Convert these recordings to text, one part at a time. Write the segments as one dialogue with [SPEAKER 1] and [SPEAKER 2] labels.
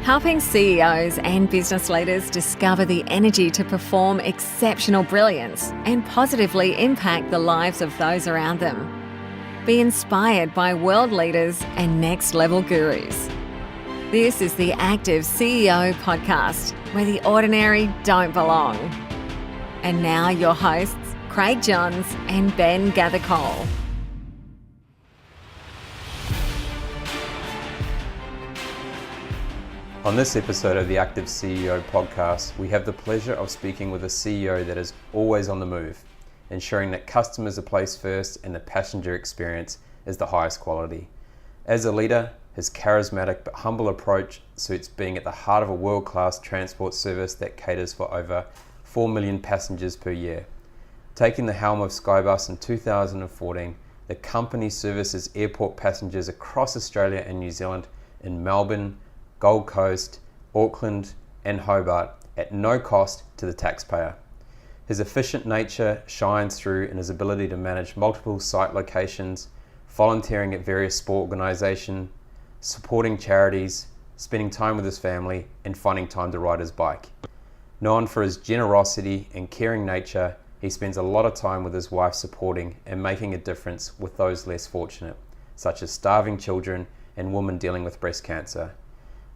[SPEAKER 1] helping CEOs and business leaders discover the energy to perform exceptional brilliance and positively impact the lives of those around them. Be inspired by world leaders and next-level gurus. This is the Active CEO podcast, where the ordinary don't belong. And now your hosts, Craig Johns and Ben Gathercole.
[SPEAKER 2] On this episode of the Active CEO podcast, we have the pleasure of speaking with a CEO that is always on the move, ensuring that customers are placed first and the passenger experience is the highest quality. As a leader, his charismatic but humble approach suits being at the heart of a world-class transport service that caters for over 4 million passengers per year. Taking the helm of SkyBus in 2014, the company services airport passengers across Australia and New Zealand in Melbourne, Gold Coast, Auckland and Hobart at no cost to the taxpayer. His efficient nature shines through in his ability to manage multiple site locations, volunteering at various sport organisations, supporting charities, spending time with his family and finding time to ride his bike. Known for his generosity and caring nature, he spends a lot of time with his wife supporting and making a difference with those less fortunate, such as starving children and women dealing with breast cancer.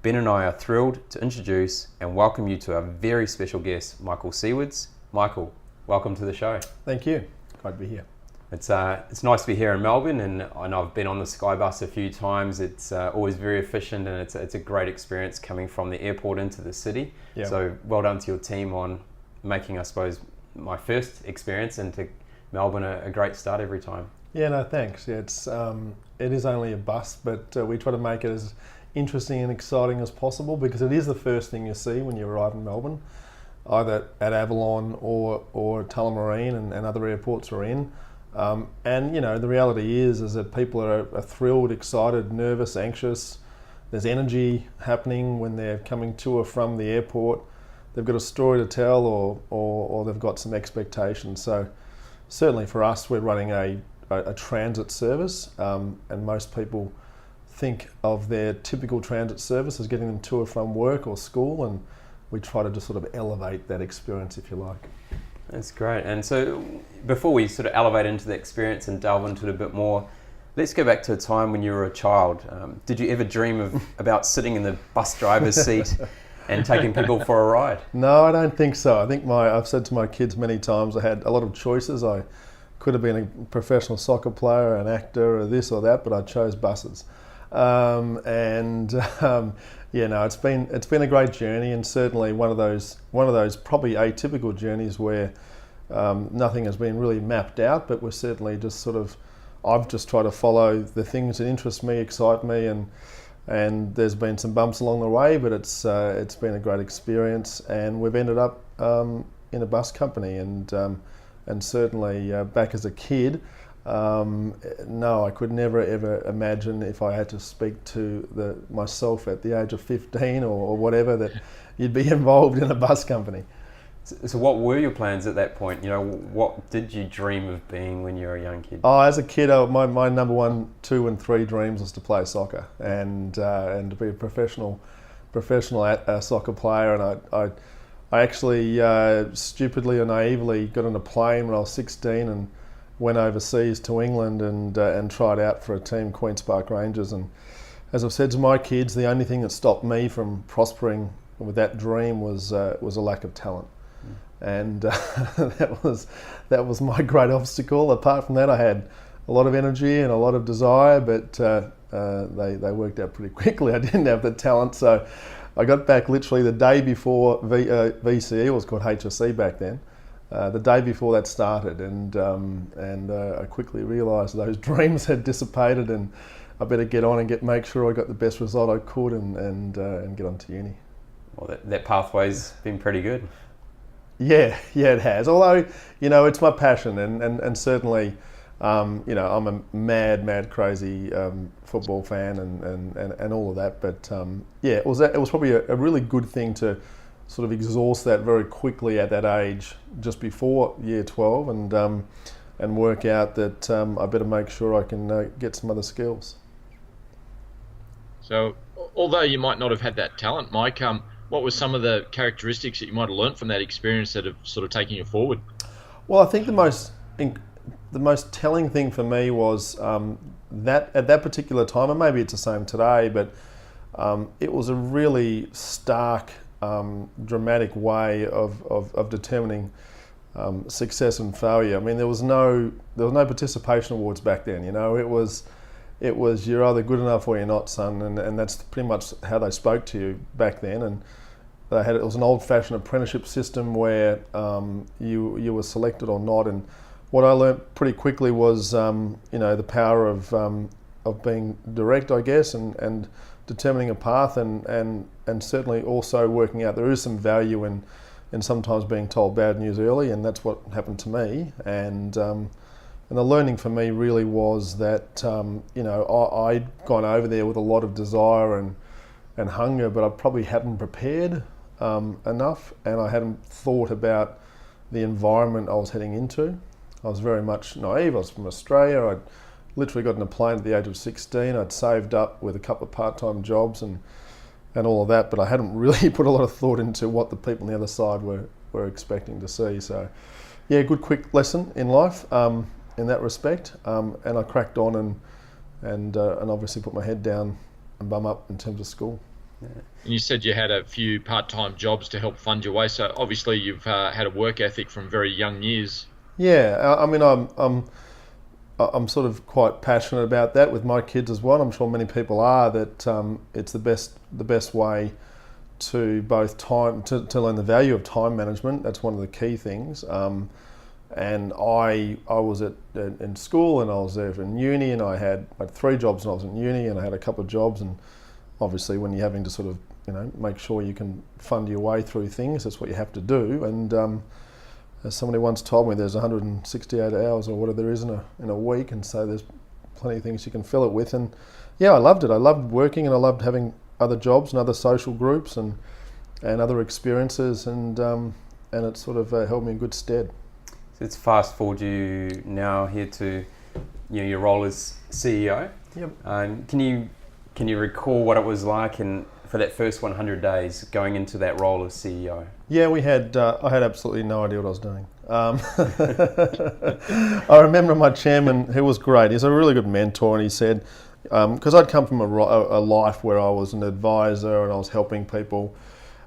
[SPEAKER 2] Ben and I are thrilled to introduce and welcome you to our very special guest, Michael Sewards. Michael, welcome to the show.
[SPEAKER 3] Thank you. Glad to be here.
[SPEAKER 2] It's nice to be here in Melbourne, and I know I've been on the SkyBus a few times. It's always very efficient, and it's a great experience coming from the airport into the city.
[SPEAKER 3] Yeah.
[SPEAKER 2] So well done to your team on making, I suppose, my first experience into Melbourne a great start every time.
[SPEAKER 3] Yeah, no, thanks. Yeah, it is only a bus, but we try to make it as interesting and exciting as possible, because it is the first thing you see when you arrive in Melbourne, either at Avalon or Tullamarine and other airports we're in. And you know, the reality is that people are thrilled, excited, nervous, anxious. There's energy happening when they're coming to or from the airport. They've got a story to tell, or they've got some expectations. So certainly for us, we're running a transit service, and most people think of their typical transit service as getting them to or from work or school, and we try to just sort of elevate that experience, if you like.
[SPEAKER 2] That's great. And so before we sort of elevate into the experience and delve into it a bit more, let's go back to a time when you were a child. Did you ever dream about sitting in the bus driver's seat and taking people for a ride?
[SPEAKER 3] No, I don't think so. I think I've said to my kids many times, I had a lot of choices. I could have been a professional soccer player, an actor, or this or that, but I chose buses. Yeah, no, it's been a great journey, and certainly one of those probably atypical journeys where nothing has been really mapped out, but we're certainly just I've just tried to follow the things that interest me, excite me, and there's been some bumps along the way, but it's been a great experience, and we've ended up in a bus company, and certainly back as a kid. No, I could never ever imagine, if I had to speak to myself at the age of 15 or whatever, that you'd be involved in a bus company.
[SPEAKER 2] So what were your plans at that point? You know, what did you dream of being when you were a young kid?
[SPEAKER 3] Oh, as a kid, my number 1, 2 and 3 dreams was to play soccer and to be a professional soccer player. And I actually stupidly or naively got on a plane when I was 16 and went overseas to England and tried out for a team, Queen's Park Rangers. And as I've said to my kids, the only thing that stopped me from prospering with that dream was a lack of talent. And that was my great obstacle. Apart from that, I had a lot of energy and a lot of desire, but they worked out pretty quickly. I didn't have the talent, so I got back literally the day before VCE, it was called HSE back then. The day before that started, and I quickly realised those dreams had dissipated, and I better get on and make sure I got the best result I could, and get on to uni.
[SPEAKER 2] Well, that pathway's been pretty good.
[SPEAKER 3] Yeah, it has. Although, you know, it's my passion, and certainly, you know, I'm a mad crazy football fan, and all of that. But yeah, it was probably a really good thing to sort of exhaust that very quickly at that age, just before year 12, and work out that I better make sure I can get some other skills.
[SPEAKER 4] So Although you might not have had that talent, Mike, what were some of the characteristics that you might have learnt from that experience that have sort of taken you forward?
[SPEAKER 3] Well, I think the most telling thing for me was that at that particular time, and maybe it's the same today, but it was a really stark, dramatic way of determining success and failure. I mean, there was no participation awards back then. It was you're either good enough or you're not, son, and that's pretty much how they spoke to you back then. And it was an old-fashioned apprenticeship system where you were selected or not. And what I learnt pretty quickly was the power of being direct, I guess, and determining a path, and certainly also working out there is some value in sometimes being told bad news early, and that's what happened to me. And the learning for me really was that I'd gone over there with a lot of desire and hunger, but I probably hadn't prepared enough, and I hadn't thought about the environment I was heading into. I was very much naive. I was from Australia. I'd literally got in a plane at the age of 16. I'd saved up with a couple of part-time jobs and all of that, but I hadn't really put a lot of thought into what the people on the other side were expecting to see. So, yeah, good quick lesson in life in that respect, and I cracked on and obviously put my head down and bum up in terms of school.
[SPEAKER 4] Yeah. And you said you had a few part-time jobs to help fund your way, so obviously you've had a work ethic from very young years.
[SPEAKER 3] Yeah, I mean, I'm sort of quite passionate about that with my kids as well. I'm sure many people are, that it's the best way to both to learn the value of time management. That's one of the key things. And I was in school, and I was there in uni, and I had 3 jobs when I was in uni, and I had a couple of jobs. And obviously when you're having to sort of make sure you can fund your way through things, that's what you have to do. And as somebody once told me, there's 168 hours or whatever there is in a week, and so there's plenty of things you can fill it with. And yeah, I loved it. I loved working, and I loved having other jobs and other social groups and other experiences, and it sort of held me in good stead.
[SPEAKER 2] So let's fast forward you now here to your role as CEO.
[SPEAKER 3] Yep.
[SPEAKER 2] Can you recall what it was like for that first 100 days going into that role as CEO?
[SPEAKER 3] Yeah, I had absolutely no idea what I was doing. I remember my chairman, who was great. He's a really good mentor, and he said, because I'd come from a life where I was an advisor and I was helping people,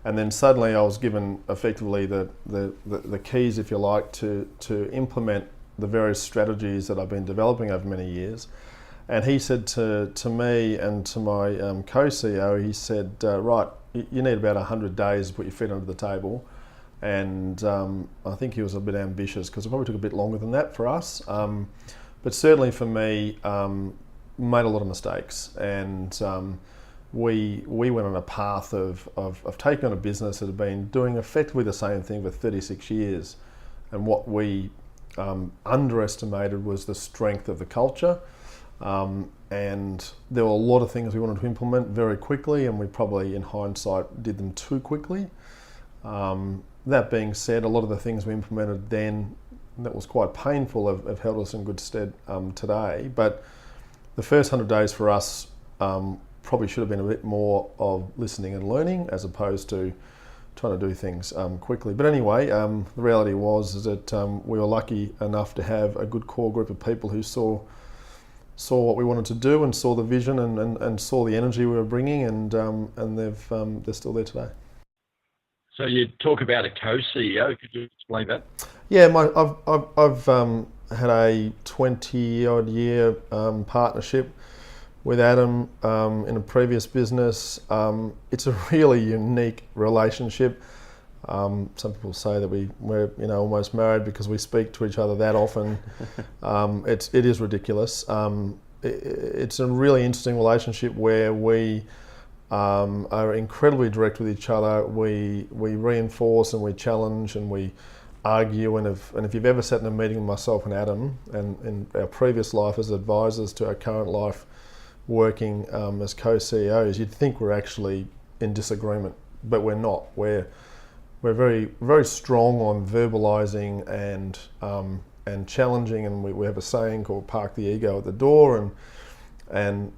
[SPEAKER 3] and then suddenly I was given effectively the keys, if you like, to implement the various strategies that I've been developing over many years. And he said to me and to my co-CEO, he said, right, you need about 100 days to put your feet under the table. And I think he was a bit ambitious, because it probably took a bit longer than that for us. But certainly for me, made a lot of mistakes. And we went on a path of taking on a business that had been doing effectively the same thing for 36 years. And what we underestimated was the strength of the culture. And there were a lot of things we wanted to implement very quickly, and we probably, in hindsight, did them too quickly. That being said, a lot of the things we implemented then that was quite painful have held us in good stead today. But the first 100 days for us probably should have been a bit more of listening and learning, as opposed to trying to do things quickly. But anyway, the reality was that we were lucky enough to have a good core group of people who saw what we wanted to do, and saw the vision, and saw the energy we were bringing, and they're still there today.
[SPEAKER 4] So you talk about a co-CEO. Could you explain that?
[SPEAKER 3] Yeah, I've had a 20-odd year partnership with Adam in a previous business. It's a really unique relationship. Some people say that we're almost married because we speak to each other that often. It is ridiculous. It's a really interesting relationship where we are incredibly direct with each other. We reinforce and we challenge and we argue. And if you've ever sat in a meeting with myself and Adam, and in our previous life as advisors to our current life working as co-CEOs, you'd think we're actually in disagreement, but we're not. We're very, very strong on verbalising and challenging, and we have a saying called "park the ego at the door," and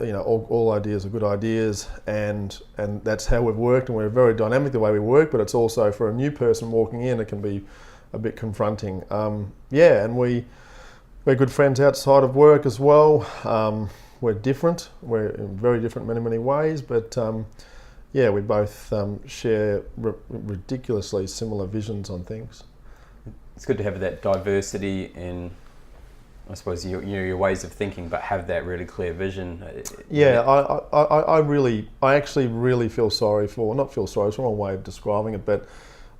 [SPEAKER 3] all ideas are good ideas, and that's how we've worked, and we're very dynamic the way we work. But it's also, for a new person walking in, it can be a bit confronting. And we're good friends outside of work as well. We're different. We're very different in many ways, but we both share ridiculously similar visions on things.
[SPEAKER 2] It's good to have that diversity in, I suppose, your ways of thinking, but have that really clear vision.
[SPEAKER 3] I actually really feel sorry for, not feel sorry, it's the wrong way of describing it, but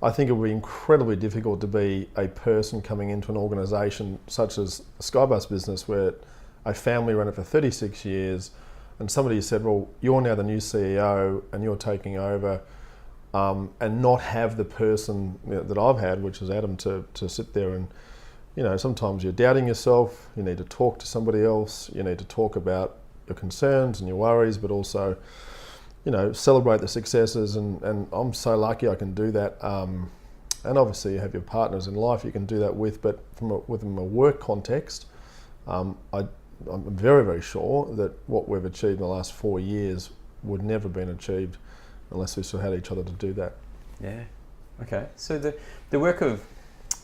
[SPEAKER 3] I think it would be incredibly difficult to be a person coming into an organisation such as the SkyBus business, where a family ran it for 36 years, and somebody said, well, you're now the new CEO and you're taking over, and not have the person that I've had, which is Adam, to sit there and, sometimes you're doubting yourself, you need to talk to somebody else, you need to talk about your concerns and your worries, but also, celebrate the successes, and I'm so lucky I can do that. And obviously you have your partners in life you can do that with, but within a work context, I'm very, very sure that what we've achieved in the last 4 years would never have been achieved unless we still had each other to do that. Yeah.
[SPEAKER 2] Okay. So the work of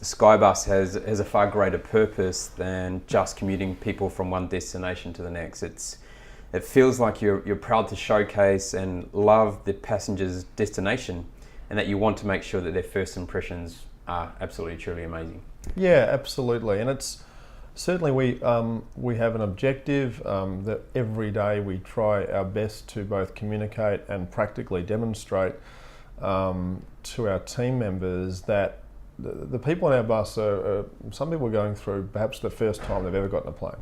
[SPEAKER 2] SkyBus has a far greater purpose than just commuting people from one destination to the next. It feels like you're proud to showcase and love the passenger's destination, and that you want to make sure that their first impressions are absolutely, truly amazing.
[SPEAKER 3] Yeah, absolutely. And it's certainly we have an objective that every day we try our best to both communicate and practically demonstrate to our team members that the people on our bus are some people are going through perhaps the first time they've ever gotten a plane.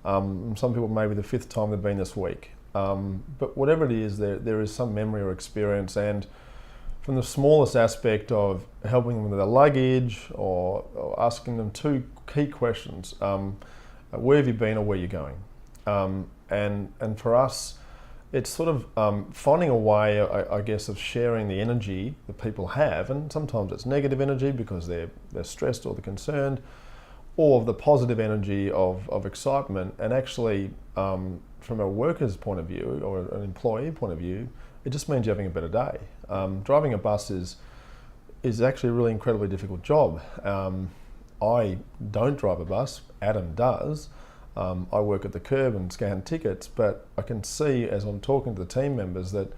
[SPEAKER 3] Some people maybe the fifth time they've been this week. But whatever it is, there is some memory or experience, and from the smallest aspect of helping them with their luggage or asking them two key questions, where have you been or where are you going? And for us, it's sort of finding a way, I guess, of sharing the energy that people have, and sometimes it's negative energy because they're stressed or they're concerned, or the positive energy of excitement. And actually, from a worker's point of view or an employee point of view, it just means you're having a better day. Driving a bus is actually a really incredibly difficult job. I don't drive a bus, Adam does. I work at the curb and scan tickets, but I can see as I'm talking to the team members that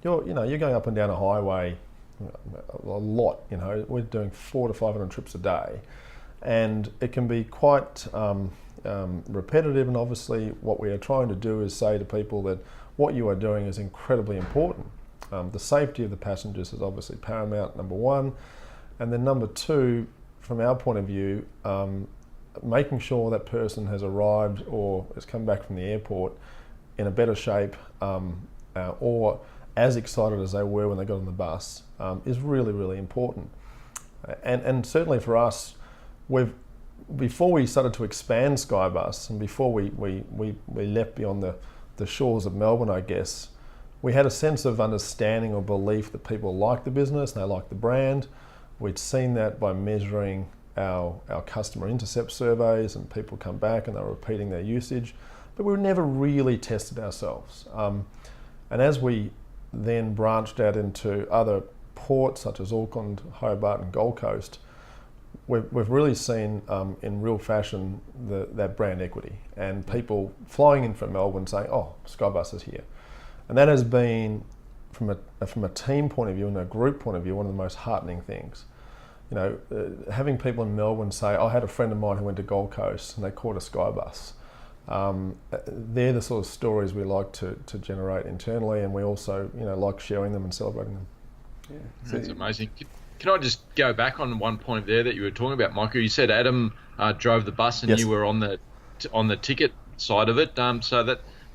[SPEAKER 3] you're going up and down a highway a lot. We're doing 400 to 500 trips a day, and it can be quite repetitive. And obviously, what we are trying to do is say to people that what you are doing is incredibly important. The safety of the passengers is obviously paramount, number one, and then number two, from our point of view, making sure that person has arrived or has come back from the airport in a better shape or as excited as they were when they got on the bus is really, really important. And certainly for us, before we started to expand SkyBus and before we left beyond the shores of Melbourne, I guess, we had a sense of understanding or belief that people like the business and they like the brand. We'd seen that by measuring our customer intercept surveys, and people come back and they're repeating their usage, but we never really tested ourselves. And as we then branched out into other ports such as Auckland, Hobart and Gold Coast, we've really seen in real fashion that brand equity, and people flying in from Melbourne saying, oh, SkyBus is here. And that has been, from a team point of view and a group point of view, one of the most heartening things. Having people in Melbourne say, I had a friend of mine who went to Gold Coast and they caught a SkyBus. They're the sort of stories we like to generate internally, and we also like sharing them and celebrating them.
[SPEAKER 4] Yeah, that's amazing. Can I just go back on one point there that you were talking about, Michael? You said Adam drove the bus and yes, you were on the ticket side of it. So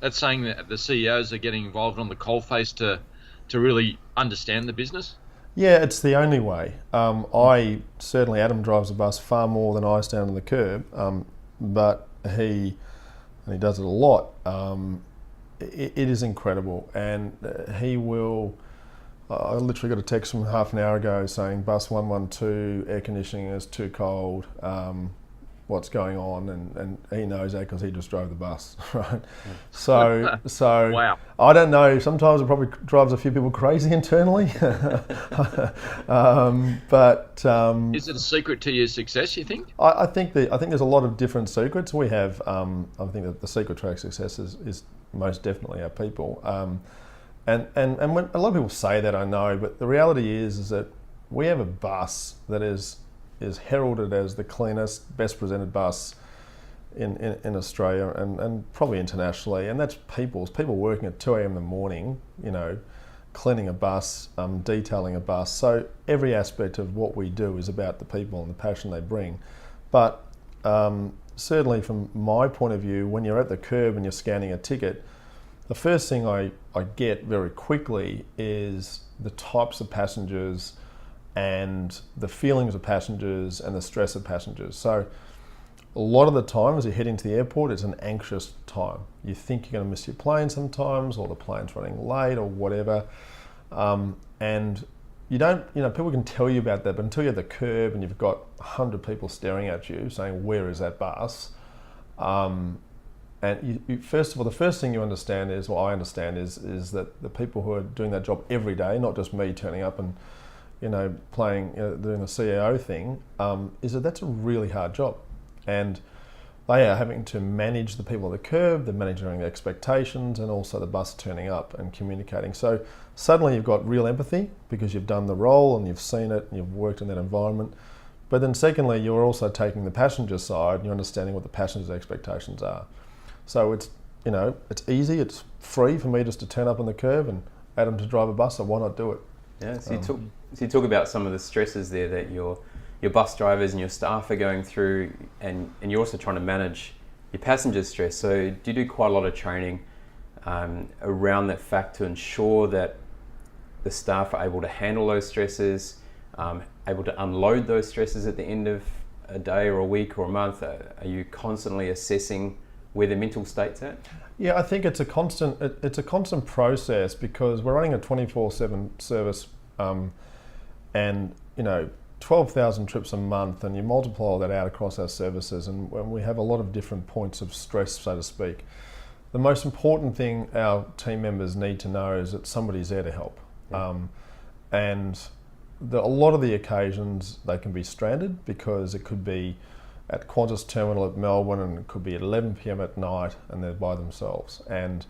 [SPEAKER 4] that's saying that the CEOs are getting involved on the coalface to really understand the business?
[SPEAKER 3] Yeah, it's the only way. Certainly Adam drives the bus far more than I stand on the curb, but he does it a lot. It is incredible, and he will. I literally got a text from half an hour ago saying bus 112 air conditioning is too cold. what's going on, and he knows that because he just drove the bus, right? So
[SPEAKER 4] Wow.
[SPEAKER 3] I don't know. Sometimes it probably drives a few people crazy internally, but
[SPEAKER 4] Is it a secret to your success, you think?
[SPEAKER 3] I think there's a lot of different secrets. We have I think that the secret to our success is most definitely our people. And when a lot of people say that, I know, but the reality is that we have a bus that is heralded as the cleanest, best presented bus in Australia and probably internationally, and that's people working at 2 a.m. in the morning, cleaning a bus, detailing a bus. So every aspect of what we do is about the people and the passion they bring. But certainly from my point of view, when you're at the curb and you're scanning a ticket, the first thing I get very quickly is the types of passengers and the feelings of passengers and the stress of passengers. So a lot of the time as you head into the airport, it's an anxious time. You think you're going to miss your plane sometimes, or the plane's running late or whatever. And you don't, people can tell you about that, but until you're at the curb and you've got 100 people staring at you saying, where is that bus? And you, first of all, the first thing you understand is, I understand is that the people who are doing that job every day, not just me turning up and, playing, doing the CEO thing, is that that's a really hard job. And they are having to manage the people at the curb, they're managing the expectations, and also the bus turning up and communicating. So suddenly you've got real empathy because you've done the role and you've seen it and you've worked in that environment. But then secondly, you're also taking the passenger side and you're understanding what the passenger's expectations are. So it's easy, it's free for me just to turn up on the curb and Adam to drive a bus, so why not do it?
[SPEAKER 2] Yeah, so you talk about some of the stresses there that your bus drivers and your staff are going through, and you're also trying to manage your passengers' stress. So do you do quite a lot of training around that fact to ensure that the staff are able to handle those stresses, able to unload those stresses at the end of a day or a week or a month? Are you constantly assessing where their mental state's at?
[SPEAKER 3] Yeah, I think it's a constant process because we're running a 24/7 service, and 12,000 trips a month, and you multiply all that out across our services, and we have a lot of different points of stress, so to speak. The most important thing our team members need to know is that somebody's there to help. Yeah. And a lot of the occasions they can be stranded because it could be at Qantas terminal at Melbourne, and it could be at 11 p.m. at night, and they're by themselves. And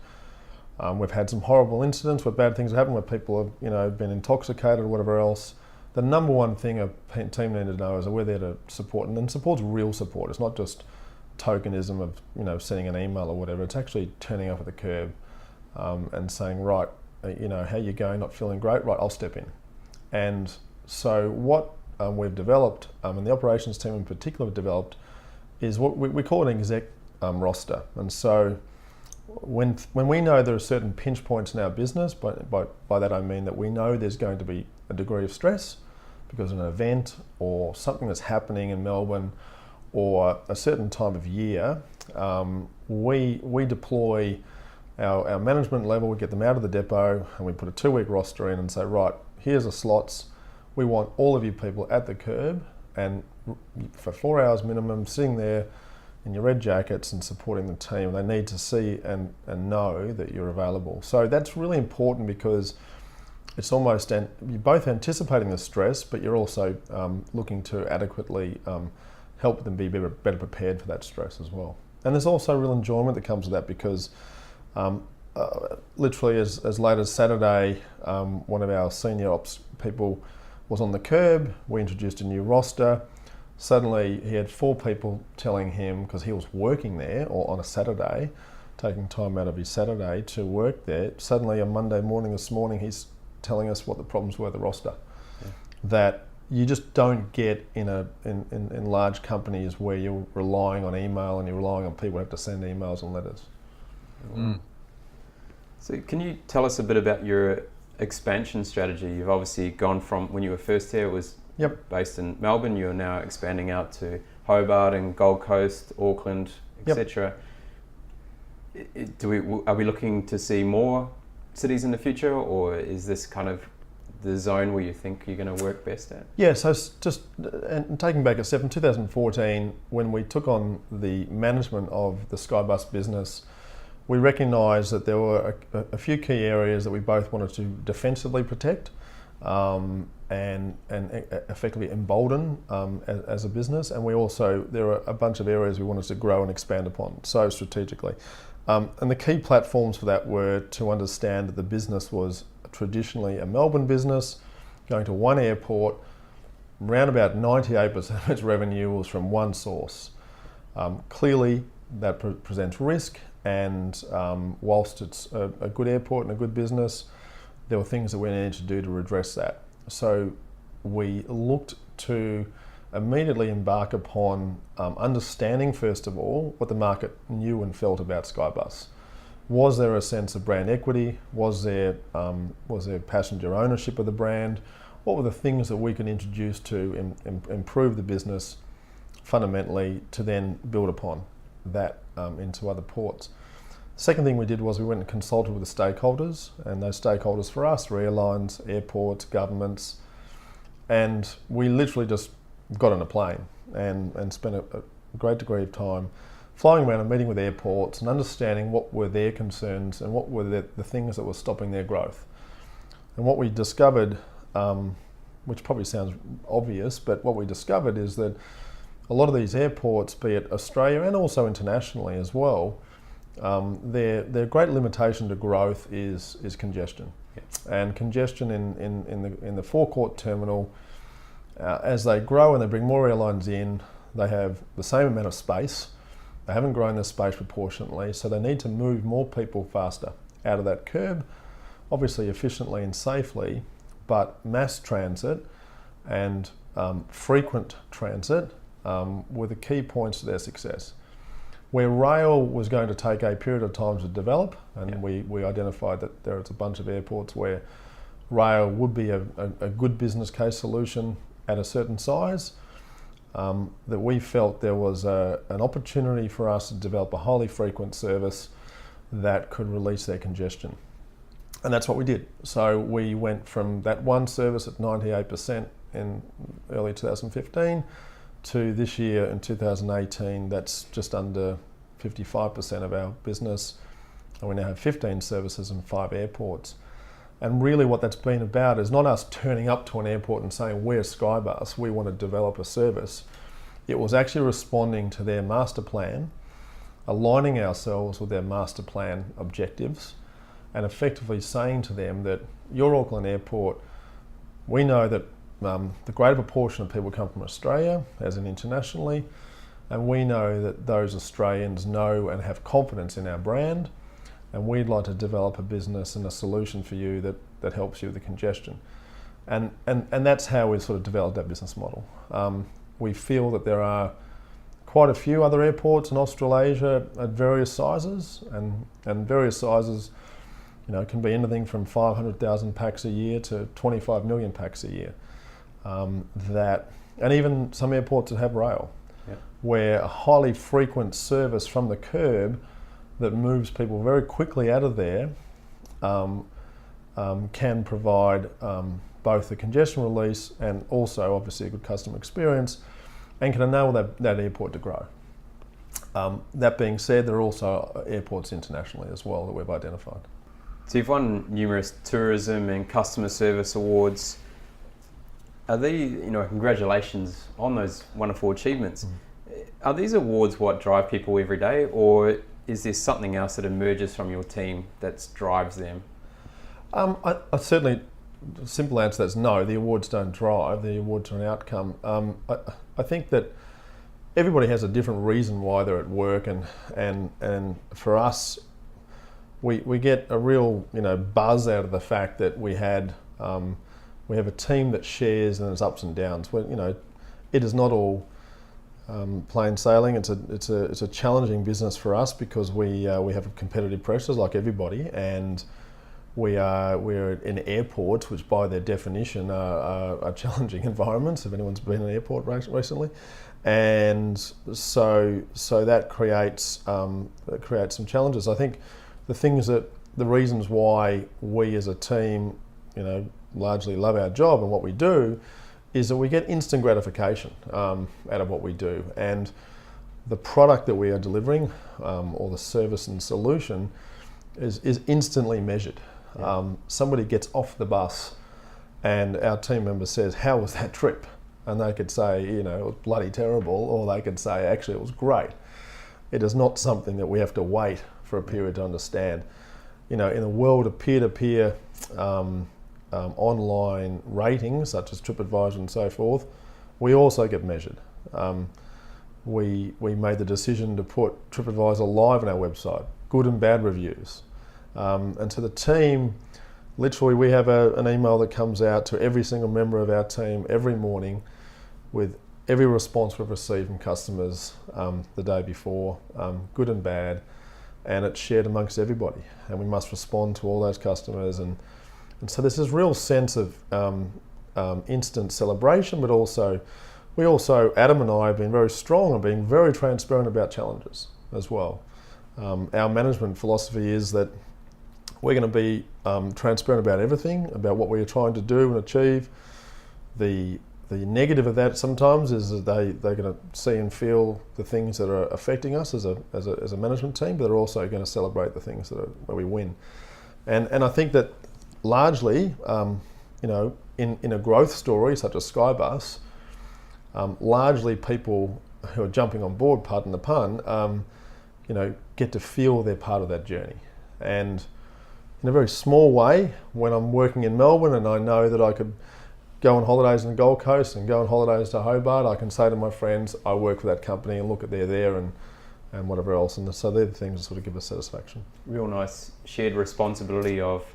[SPEAKER 3] we've had some horrible incidents where bad things have happened, where people have been intoxicated or whatever else. The number one thing a team need to know is that we're there to support, and then support's real support. It's not just tokenism of sending an email or whatever. It's actually turning up at the curb and saying, right, how you going? Not feeling great? Right, I'll step in. And so what we've developed, and the operations team in particular have developed, is what we call an exec roster. And so when we know there are certain pinch points in our business, by that I mean that we know there's going to be a degree of stress because of an event or something that's happening in Melbourne or a certain time of year, we deploy our management level, we get them out of the depot, and we put a 2-week roster in and say, right, here's the slots. We want all of you people at the curb and for 4 hours minimum, sitting there in your red jackets and supporting the team. They need to see and know that you're available. So that's really important because it's almost, you're both anticipating the stress, but you're also looking to adequately help them be better prepared for that stress as well. And there's also real enjoyment that comes with that because literally as late as Saturday, one of our senior ops people was on the curb. We introduced a new roster. Suddenly he had 4 people telling him, because he was working there or on a Saturday, taking time out of his Saturday to work there. Suddenly on Monday morning, this morning, he's telling us what the problems were with the roster. Yeah. That you just don't get in large companies where you're relying on email and you're relying on people who have to send emails and letters.
[SPEAKER 2] Mm. So can you tell us a bit about your expansion strategy? You've obviously gone from, when you were first here, it was based in Melbourne. You're now expanding out to Hobart and Gold Coast, Auckland, etc. Are we looking to see more cities in the future, or is this kind of the zone where you think you're going to work best at?
[SPEAKER 3] Yeah, so just and taking back a step, in 2014, when we took on the management of the SkyBus business, we recognised that there were a few key areas that we both wanted to defensively protect and effectively embolden as a business, and there were a bunch of areas we wanted to grow and expand upon, so strategically. And the key platforms for that were to understand that the business was traditionally a Melbourne business, going to one airport, around about 98% of its revenue was from one source. Clearly, that presents risk, and whilst it's a good airport and a good business, there were things that we needed to do to redress that. So we looked to immediately embark upon understanding, first of all, what the market knew and felt about SkyBus. Was there a sense of brand equity? Was there passenger ownership of the brand? What were the things that we could introduce to improve the business fundamentally to then build upon that into other ports? Second thing we did was we went and consulted with the stakeholders, and those stakeholders for us were airlines, airports, governments, and we literally just got on a plane and spent a great degree of time flying around and meeting with airports and understanding what were their concerns and what were the things that were stopping their growth. And what we discovered, which probably sounds obvious, but what we discovered is that a lot of these airports, be it Australia and also internationally as well, their great limitation to growth is congestion.
[SPEAKER 2] Yep.
[SPEAKER 3] And congestion in the forecourt terminal, as they grow and they bring more airlines in, they have the same amount of space. They haven't grown their space proportionately, so they need to move more people faster out of that curb, obviously efficiently and safely, but mass transit and frequent transit were the key points to their success. Where rail was going to take a period of time to develop, and we identified that there was a bunch of airports where rail would be a good business case solution at a certain size, that we felt there was an opportunity for us to develop a highly frequent service that could release their congestion. And that's what we did. So we went from that one service at 98% in early 2015 to this year in 2018, that's just under 55% of our business. And we now have 15 services and 5 airports. And really what that's been about is not us turning up to an airport and saying, we're SkyBus, we want to develop a service. It was actually responding to their master plan, aligning ourselves with their master plan objectives, and effectively saying to them that your Auckland Airport, we know that the greater proportion of people come from Australia, as in internationally, and we know that those Australians know and have confidence in our brand, and we'd like to develop a business and a solution for you that helps you with the congestion. And that's how we've sort of developed that business model. We feel that there are quite a few other airports in Australasia at various sizes, and various sizes, can be anything from 500,000 packs a year to 25 million packs a year. And even some airports that have rail, where a highly frequent service from the curb that moves people very quickly out of there can provide both the congestion release and also obviously a good customer experience, and can enable that airport to grow. That being said, there are also airports internationally as well that we've identified.
[SPEAKER 2] So you've won numerous tourism and customer service awards. Are these, congratulations on those wonderful achievements. Are these awards what drive people every day, or is there something else that emerges from your team that drives them?
[SPEAKER 3] I certainly, the simple answer to that is no, the awards don't drive, the awards are an outcome. I think that everybody has a different reason why they're at work, and for us, we get a real buzz out of the fact that we have a team that shares and there's ups and downs. It is not all plain sailing. It's a challenging business for us because we have competitive pressures like everybody, and we're in airports, which by their definition are challenging environments. If anyone's been in an airport recently, and so that creates some challenges. I think the reasons why we as a team, largely love our job and what we do is that we get instant gratification out of what we do. And the product that we are delivering, or the service and solution, is instantly measured. Somebody gets off the bus and our team member says, "How was that trip?" And they could say, it was bloody terrible, or they could say, "Actually, it was great." It is not something that we have to wait for a period to understand. In the world of peer-to-peer online ratings, such as TripAdvisor and so forth, we also get measured. We made the decision to put TripAdvisor live on our website, good and bad reviews. And to the team, literally we have an email that comes out to every single member of our team every morning with every response we've received from customers the day before, good and bad, and it's shared amongst everybody. And we must respond to all those customers. And so there's this real sense of instant celebration, but also, Adam and I have been very strong and being very transparent about challenges as well. Our management philosophy is that we're going to be transparent about everything, about what we're trying to do and achieve. The negative of that sometimes is that they're going to see and feel the things that are affecting us as a management team, but they're also going to celebrate the things where we win. And I think that largely, in a growth story such as SkyBus, largely people who are jumping on board, pardon the pun, get to feel they're part of that journey. And in a very small way, when I'm working in Melbourne and I know that I could go on holidays in the Gold Coast and go on holidays to Hobart, I can say to my friends, I work for that company, and look at they're there and whatever else. And so they're the things that sort of give us satisfaction.
[SPEAKER 2] Real nice shared responsibility of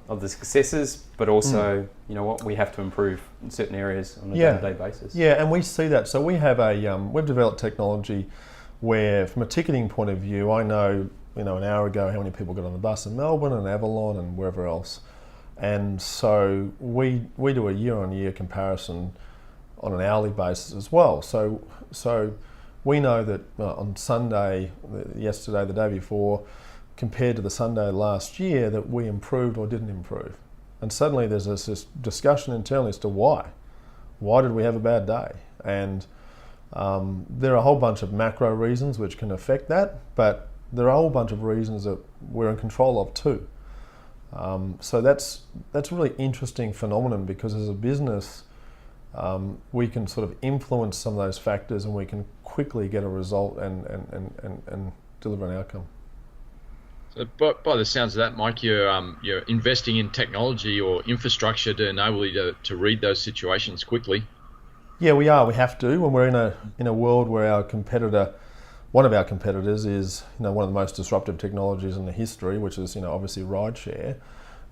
[SPEAKER 2] the successes, but also, what we have to improve in certain areas on a day-to-day basis.
[SPEAKER 3] Yeah, and we see that. So we have we've developed technology where, from a ticketing point of view, I know, an hour ago how many people got on the bus in Melbourne and Avalon and wherever else. And so we do a year-on-year comparison on an hourly basis as well. So we know that on Sunday, yesterday, the day before, compared to the Sunday last year, that we improved or didn't improve. And suddenly there's this discussion internally as to why. Why did we have a bad day? And there are a whole bunch of macro reasons which can affect that, but there are a whole bunch of reasons that we're in control of too. So that's a really interesting phenomenon, because as a business, we can sort of influence some of those factors, and we can quickly get a result and deliver an outcome.
[SPEAKER 4] So by the sounds of that, Mike, you're investing in technology or infrastructure to enable you to read those situations quickly.
[SPEAKER 3] Yeah, we are. We have to. When we're in a world where one of our competitors is one of the most disruptive technologies in the history, which is obviously rideshare,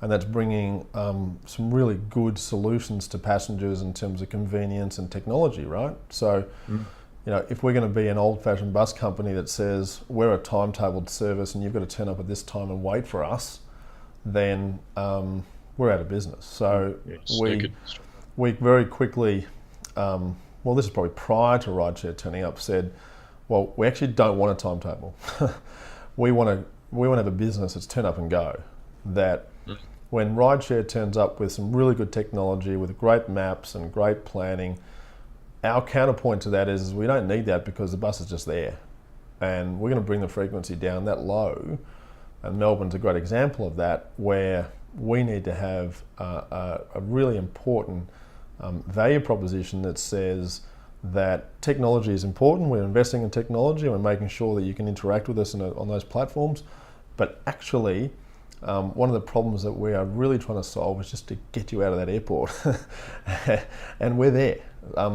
[SPEAKER 3] and that's bringing some really good solutions to passengers in terms of convenience and technology, right? So. If we're going to be an old-fashioned bus company that says we're a timetabled service and you've got to turn up at this time and wait for us, then we're out of business. So we very quickly, this is probably prior to rideshare turning up, said, well, we actually don't want a timetable. we want to have a business that's turn up and go. That when rideshare turns up with some really good technology, with great maps and great planning, our counterpoint to that is we don't need that, because the bus is just there, and we're going to bring the frequency down that low. And Melbourne's a great example of that, where we need to have a really important value proposition that says that technology is important. We're investing in technology, and we're making sure that you can interact with us on those platforms. But actually, one of the problems that we are really trying to solve is just to get you out of that airport, and we're there.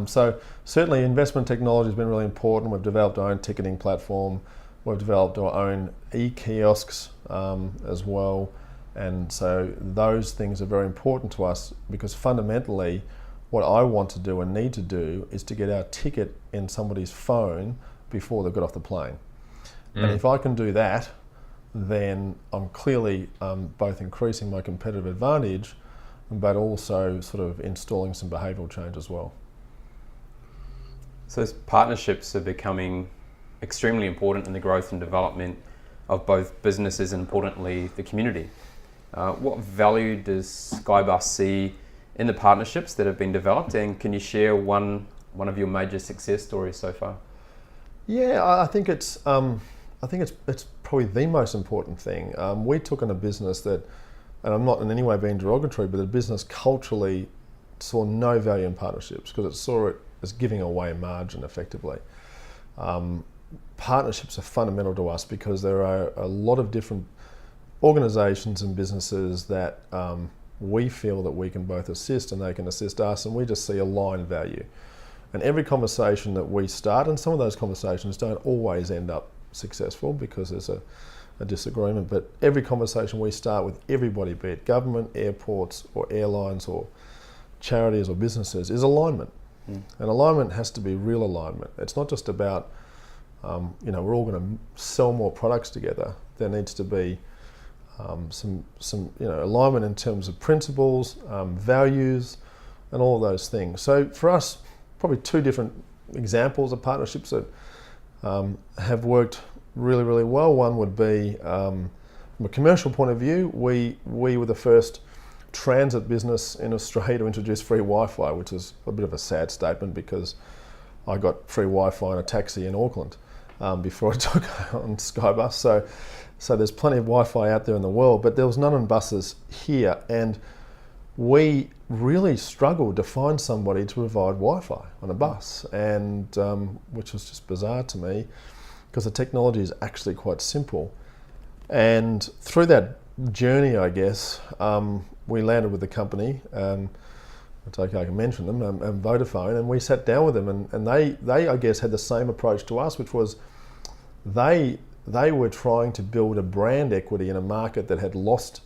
[SPEAKER 3] So certainly investment technology has been really important. We've developed our own ticketing platform. We've developed our own e-kiosks as well. And so those things are very important to us, because fundamentally what I want to do and need to do is to get our ticket in somebody's phone before they got off the plane. And if I can do that, then I'm clearly both increasing my competitive advantage, but also sort of installing some behavioural change as well.
[SPEAKER 2] So those partnerships are becoming extremely important in the growth and development of both businesses and, importantly, the community. What value does SkyBus see in the partnerships that have been developed, and can you share one of your major success stories so far?
[SPEAKER 3] Yeah, I think it's probably the most important thing. We took on a business that, and I'm not in any way being derogatory, but the business culturally saw no value in partnerships because it saw it as giving away margin effectively. Partnerships are fundamental to us because there are a lot of different organisations and businesses that we feel that we can both assist and they can assist us, and we just see aligned value. And every conversation that we start, and some of those conversations don't always end up successful because there's a disagreement, but every conversation we start with everybody, be it government, airports or airlines or charities or businesses, is alignment. And alignment has to be real alignment. It's not just about, we're all going to sell more products together. There needs to be some alignment in terms of principles, values, and all of those things. So for us, probably two different examples of partnerships that have worked really, really well. One would be, from a commercial point of view, we were the first transit business in Australia to introduce free Wi-Fi, which is a bit of a sad statement because I got free Wi-Fi in a taxi in Auckland before I took on SkyBus. So there's plenty of Wi-Fi out there in the world, but there was none on buses here, and we really struggled to find somebody to provide Wi-Fi on a bus, and which was just bizarre to me because the technology is actually quite simple. And through that journey, I guess, we landed with the company, it's okay, I can mention them, and Vodafone, and we sat down with them, and they I guess had the same approach to us, which was they were trying to build a brand equity in a market that had lost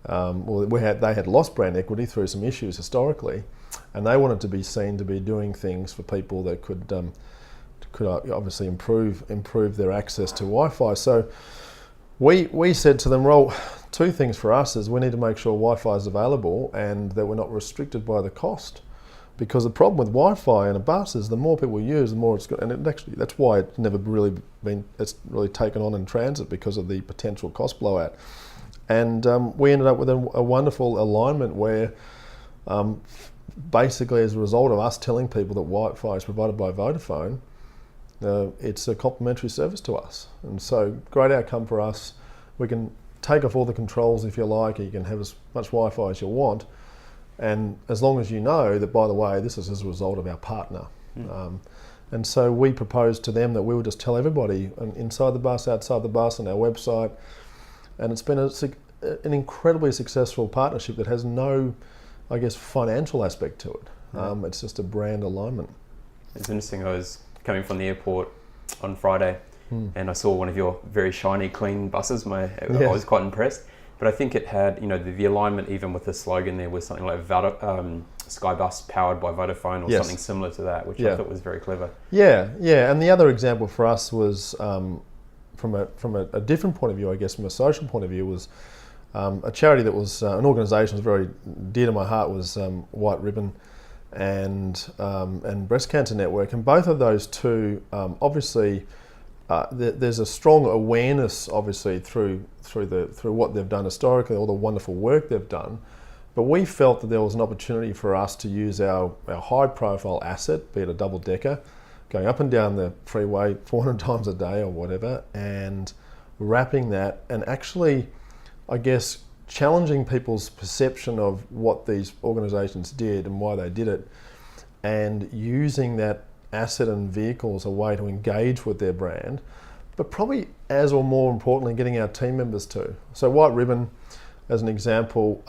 [SPEAKER 3] they had lost brand equity through some issues historically, and they wanted to be seen to be doing things for people that could obviously improve their access to Wi-Fi. So we said to them, well, two things for us is we need to make sure Wi-Fi is available and that we're not restricted by the cost. Because the problem with Wi-Fi in a bus is the more people use, the more it's got, and that's why it's never really taken on in transit because of the potential cost blowout. And we ended up with a wonderful alignment where basically as a result of us telling people that Wi-Fi is provided by Vodafone, it's a complimentary service to us. And so great outcome for us. We can take off all the controls if you like, you can have as much Wi-Fi as you want. And as long as you know that, by the way, this is as a result of our partner. And so we proposed to them that we would just tell everybody inside the bus, outside the bus, on our website. And it's been an incredibly successful partnership that has no, I guess, financial aspect to it. It's just a brand alignment.
[SPEAKER 2] It's interesting, I was coming from the airport on Friday and I saw one of your very shiny, clean buses. I was quite impressed. But I think it had, the alignment even with the slogan there was something like SkyBus powered by Vodafone or something similar to that, which I thought was very clever. Yeah. And the other example for us was, from a different point of view, I guess, from a social point of view, was a charity that was, an organisation that was very dear to my heart, was White Ribbon and Breast Cancer Network. And both of those two, obviously, there's a strong awareness, obviously, through what they've done historically, all the wonderful work they've done. But we felt that there was an opportunity for us to use our high-profile asset, be it a double-decker, going up and down the freeway 400 times a day or whatever, and wrapping that and actually, I guess, challenging people's perception of what these organisations did and why they did it, and using that asset and vehicle as a way to engage with their brand, but probably as or more importantly, getting our team members too. So White Ribbon, as an example,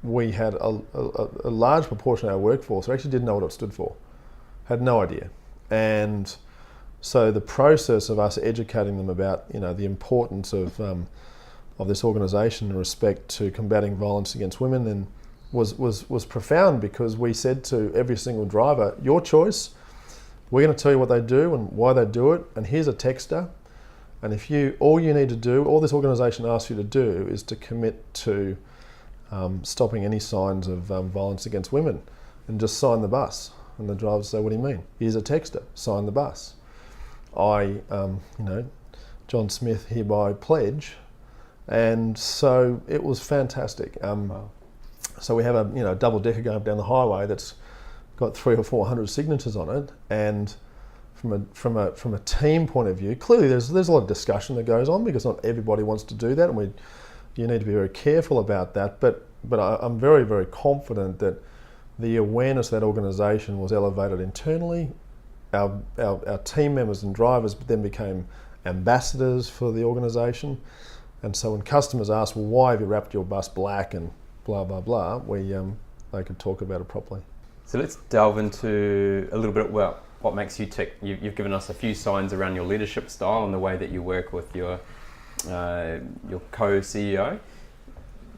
[SPEAKER 2] we had a large proportion of our workforce who actually didn't know what it stood for, had no idea. And so the process of us educating them about, the importance of this organisation in respect to combating violence against women, and was profound, because we said to every single driver, your choice. We're going to tell you what they do and why they do it, and here's a texter. And all you need to do, all this organisation asks you to do, is to commit to stopping any signs of violence against women, and just sign the bus. And the drivers say, what do you mean? Here's a texter, sign the bus. I, John Smith, hereby pledge
[SPEAKER 3] And so it was fantastic.
[SPEAKER 2] Wow.
[SPEAKER 3] So we have a double decker going down the highway that's got 300 or 400 signatures on it, and from a team point of view, clearly there's a lot of discussion that goes on because not everybody wants to do that, and you need to be very careful about that. But I'm very, very confident that the awareness of that organisation was elevated internally. Our team members and drivers then became ambassadors for the organisation, and so when customers ask, well, why have you wrapped your bus black and blah blah blah, they could talk about it properly.
[SPEAKER 2] So let's delve into a little bit, well, what makes you tick. You've given us a few signs around your leadership style and the way that you work with your co-CEO.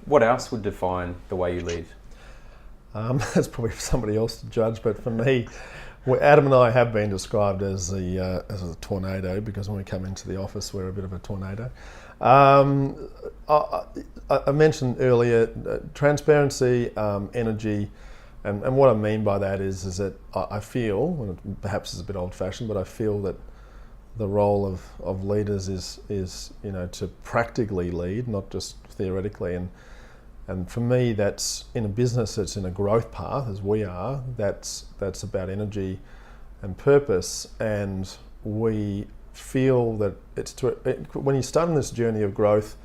[SPEAKER 2] What else would define the way you lead?
[SPEAKER 3] That's probably for somebody else to judge, but for me, Adam and I have been described as a tornado, because when we come into the office, we're a bit of a tornado. I mentioned earlier transparency, energy, and what I mean by that is that I feel, and perhaps it's a bit old-fashioned, but I feel that the role of leaders is to practically lead, not just theoretically. And for me, that's in a business that's in a growth path, as we are. That's about energy and purpose, and we feel that when you start on this journey of growth,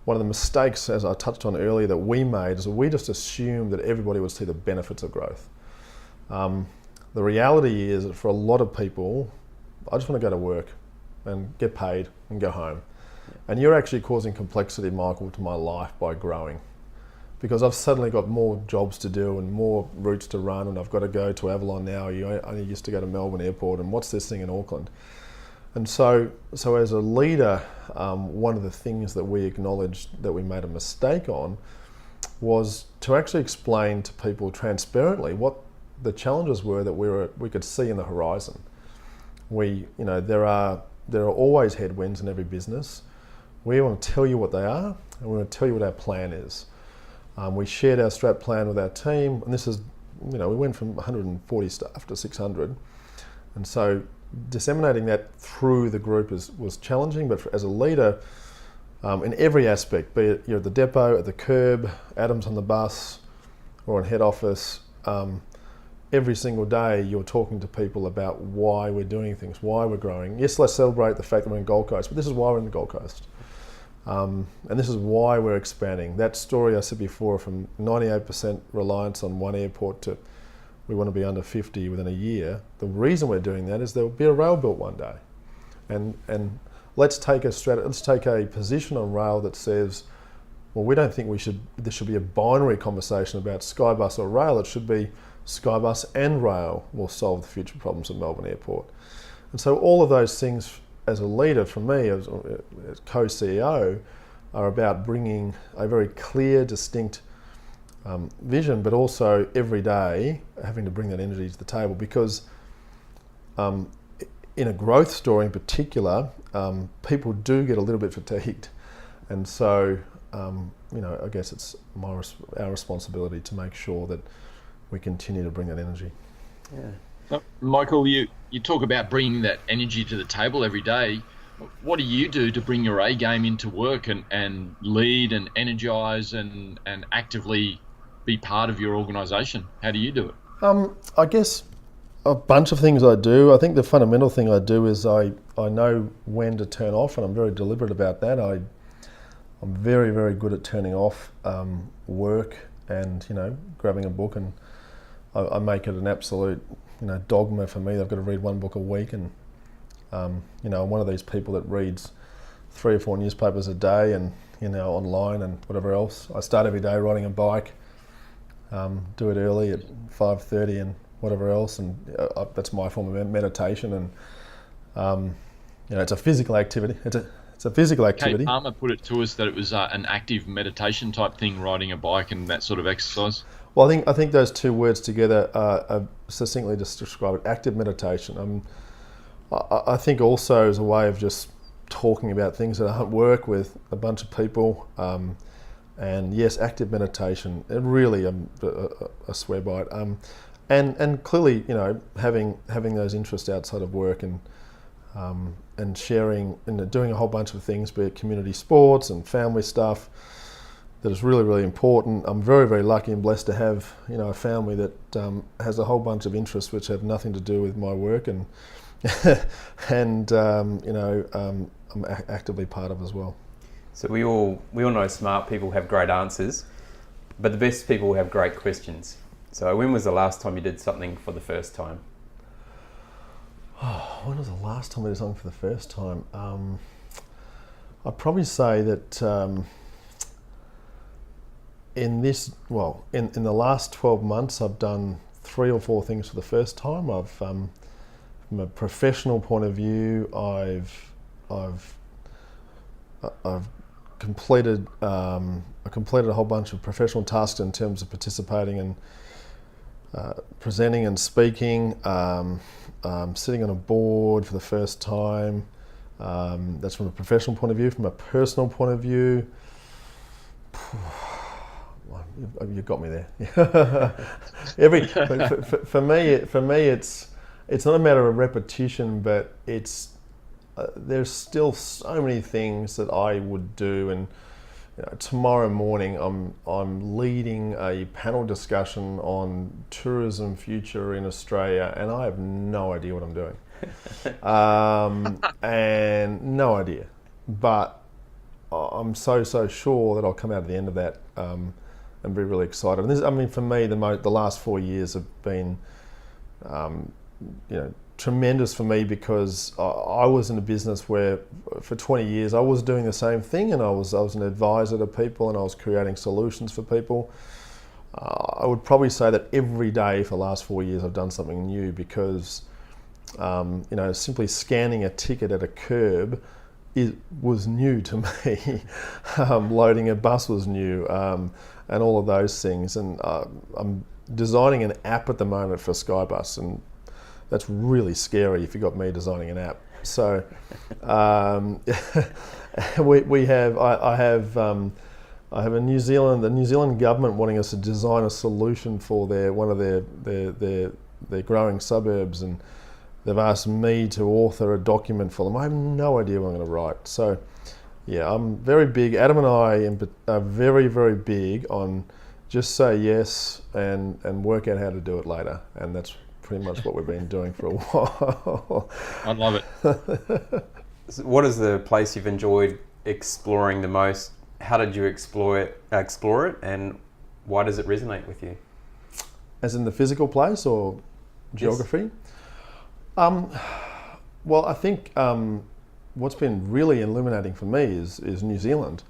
[SPEAKER 3] one of the mistakes, as I touched on earlier, that we made is that we just assumed that everybody would see the benefits of growth. The reality is that for a lot of people, I just want to go to work and get paid and go home. And you're actually causing complexity, Michael, to my life by growing, because I've suddenly got more jobs to do and more routes to run, and I've got to go to Avalon now. I only used to go to Melbourne Airport, and what's this thing in Auckland? And so as a leader, one of the things that we acknowledged that we made a mistake on was to actually explain to people transparently what the challenges were that we could see in the horizon. There are always headwinds in every business. We want to tell you what they are, and we want to tell you what our plan is. We shared our strat plan with our team, and this is, we went from 140 staff to 600, and so disseminating that through the group was challenging. But as a leader, in every aspect, be it you're at the depot, at the curb, Adam's on the bus, or in head office, every single day you're talking to people about why we're doing things, why we're growing. Yes, let's celebrate the fact that we're in Gold Coast, but this is why we're in the Gold Coast. And this is why we're expanding. That story I said before, from 98% reliance on one airport to we want to be under 50 within a year. The reason we're doing that is there will be a rail built one day. And let's take a position on rail that says, well, we don't think there should be a binary conversation about SkyBus or rail. It should be SkyBus and rail will solve the future problems of Melbourne Airport. And so all of those things, as a leader, for me, as co-CEO, are about bringing a very clear, distinct vision, but also every day having to bring that energy to the table, because in a growth story in particular, people do get a little bit fatigued. And so, I guess it's our responsibility to make sure that we continue to bring that energy.
[SPEAKER 4] Yeah. Michael, you talk about bringing that energy to the table every day. What do you do to bring your A game into work and lead and energise and actively be part of your organisation? How do you do it?
[SPEAKER 3] I guess a bunch of things I do. I think the fundamental thing I do is I know when to turn off, and I'm very deliberate about that. I'm very, very good at turning off work and grabbing a book, and I make it an absolute dogma for me. I've got to read one book a week, and I'm one of these people that reads 3 or 4 newspapers a day, and online and whatever else. I start every day riding a bike, do it early at 5:30 and whatever else, and that's my form of meditation. And it's a physical activity. It's a physical activity.
[SPEAKER 4] Kate Palmer put it to us that it was an active meditation type thing, riding a bike and that sort of exercise.
[SPEAKER 3] Well, I think those two words together are succinctly just describe it. Active meditation. I think also as a way of just talking about things that aren't work with a bunch of people. And yes, active meditation. It really a swear by it. And clearly, having those interests outside of work, and and sharing and doing a whole bunch of things, be it community sports and family stuff. That is really, really important. I'm very, very lucky and blessed to have, a family that has a whole bunch of interests which have nothing to do with my work, and I'm actively part of as well.
[SPEAKER 2] So we all know smart people have great answers, but the best people have great questions. So when was the last time you did something for the first time?
[SPEAKER 3] When was the last time I did something for the first time? I'd probably say that in the last 12 months, I've done 3 or 4 things for the first time. From a professional point of view, I've completed a whole bunch of professional tasks in terms of participating and presenting and speaking, sitting on a board for the first time. That's from a professional point of view. From a personal point of view, you got me there. For me, it's not a matter of repetition, but there's still so many things that I would do. And tomorrow morning, I'm leading a panel discussion on tourism future in Australia, and I have no idea what I'm doing, and no idea. But I'm so sure that I'll come out at the end of that and be really excited. And for me, the last 4 years have been, tremendous for me, because I was in a business where for 20 years I was doing the same thing, and I was an advisor to people, and I was creating solutions for people. I would probably say that every day for the last 4 years I've done something new, because simply scanning a ticket at a curb was new to me. Loading a bus was new, and all of those things. And I'm designing an app at the moment for SkyBus, and that's really scary if you got me designing an app. So I have the New Zealand government wanting us to design a solution for one of their growing suburbs, and they've asked me to author a document for them. I have no idea what I'm going to write. So yeah, I'm very big. Adam and I are very, very big on just say yes and work out how to do it later, and that's pretty much what we've been doing for a while.
[SPEAKER 4] I love it.
[SPEAKER 2] So what is the place you've enjoyed exploring the most? How did you explore it, and why does it resonate with you?
[SPEAKER 3] As in the physical place or geography? Yes. Well, I think what's been really illuminating for me is New Zealand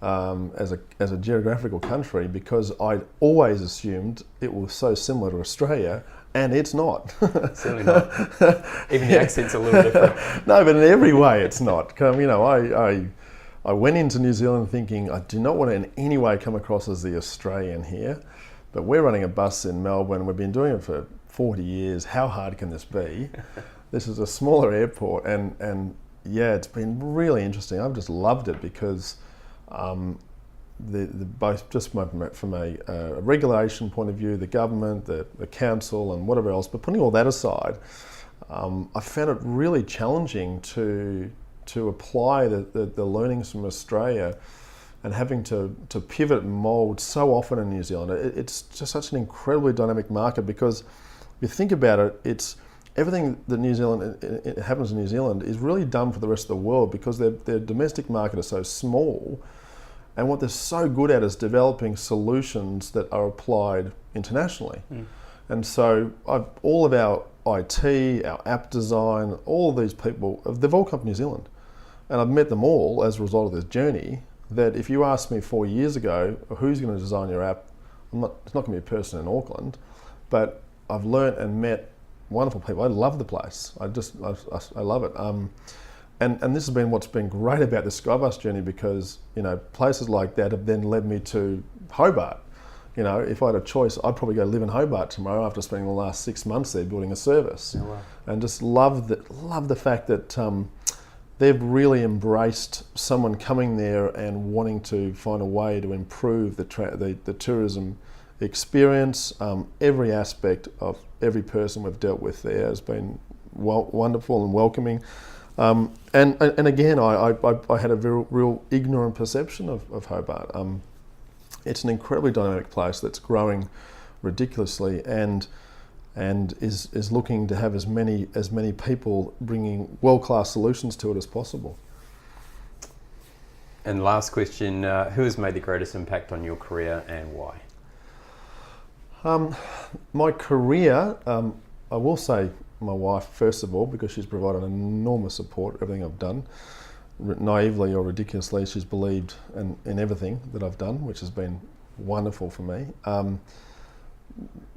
[SPEAKER 3] as a geographical country, because I'd always assumed it was so similar to Australia. And it's not.
[SPEAKER 2] Certainly not. Even the accent's a little different.
[SPEAKER 3] No, but in every way it's not. I went into New Zealand thinking I do not want to in any way come across as the Australian here, but we're running a bus in Melbourne. We've been doing it for 40 years. How hard can this be? This is a smaller airport, and yeah, it's been really interesting. I've just loved it, because both just from a regulation point of view, the government, the council, and whatever else. But putting all that aside, I found it really challenging to apply the learnings from Australia, and having to pivot and mould so often in New Zealand. It's just such an incredibly dynamic market, because if you think about it, it's everything that it happens in New Zealand is really done for the rest of the world, because their domestic market is so small. And what they're so good at is developing solutions that are applied internationally. And so all of our IT, our app design, all of these people, they've all come from New Zealand. And I've met them all as a result of this journey, that if you asked me 4 years ago, who's going to design your app, it's not going to be a person in Auckland, but I've learnt and met wonderful people. I love the place. I love it. And this has been what's been great about the SkyBus journey, because places like that have then led me to Hobart. If I had a choice, I'd probably go live in Hobart tomorrow after spending the last 6 months there building a service.
[SPEAKER 2] Oh, wow.
[SPEAKER 3] And just love the fact that they've really embraced someone coming there and wanting to find a way to improve the tourism experience. Every aspect of every person we've dealt with there has been wonderful and welcoming. And again, I had a very real ignorant perception of Hobart. It's an incredibly dynamic place that's growing ridiculously, and is looking to have as many people bringing world-class solutions to it as possible.
[SPEAKER 2] And last question, who has made the greatest impact on your career and why?
[SPEAKER 3] My career, I will say my wife first of all, because she's provided enormous support, everything I've done. Naively or ridiculously, she's believed in everything that I've done, which has been wonderful for me.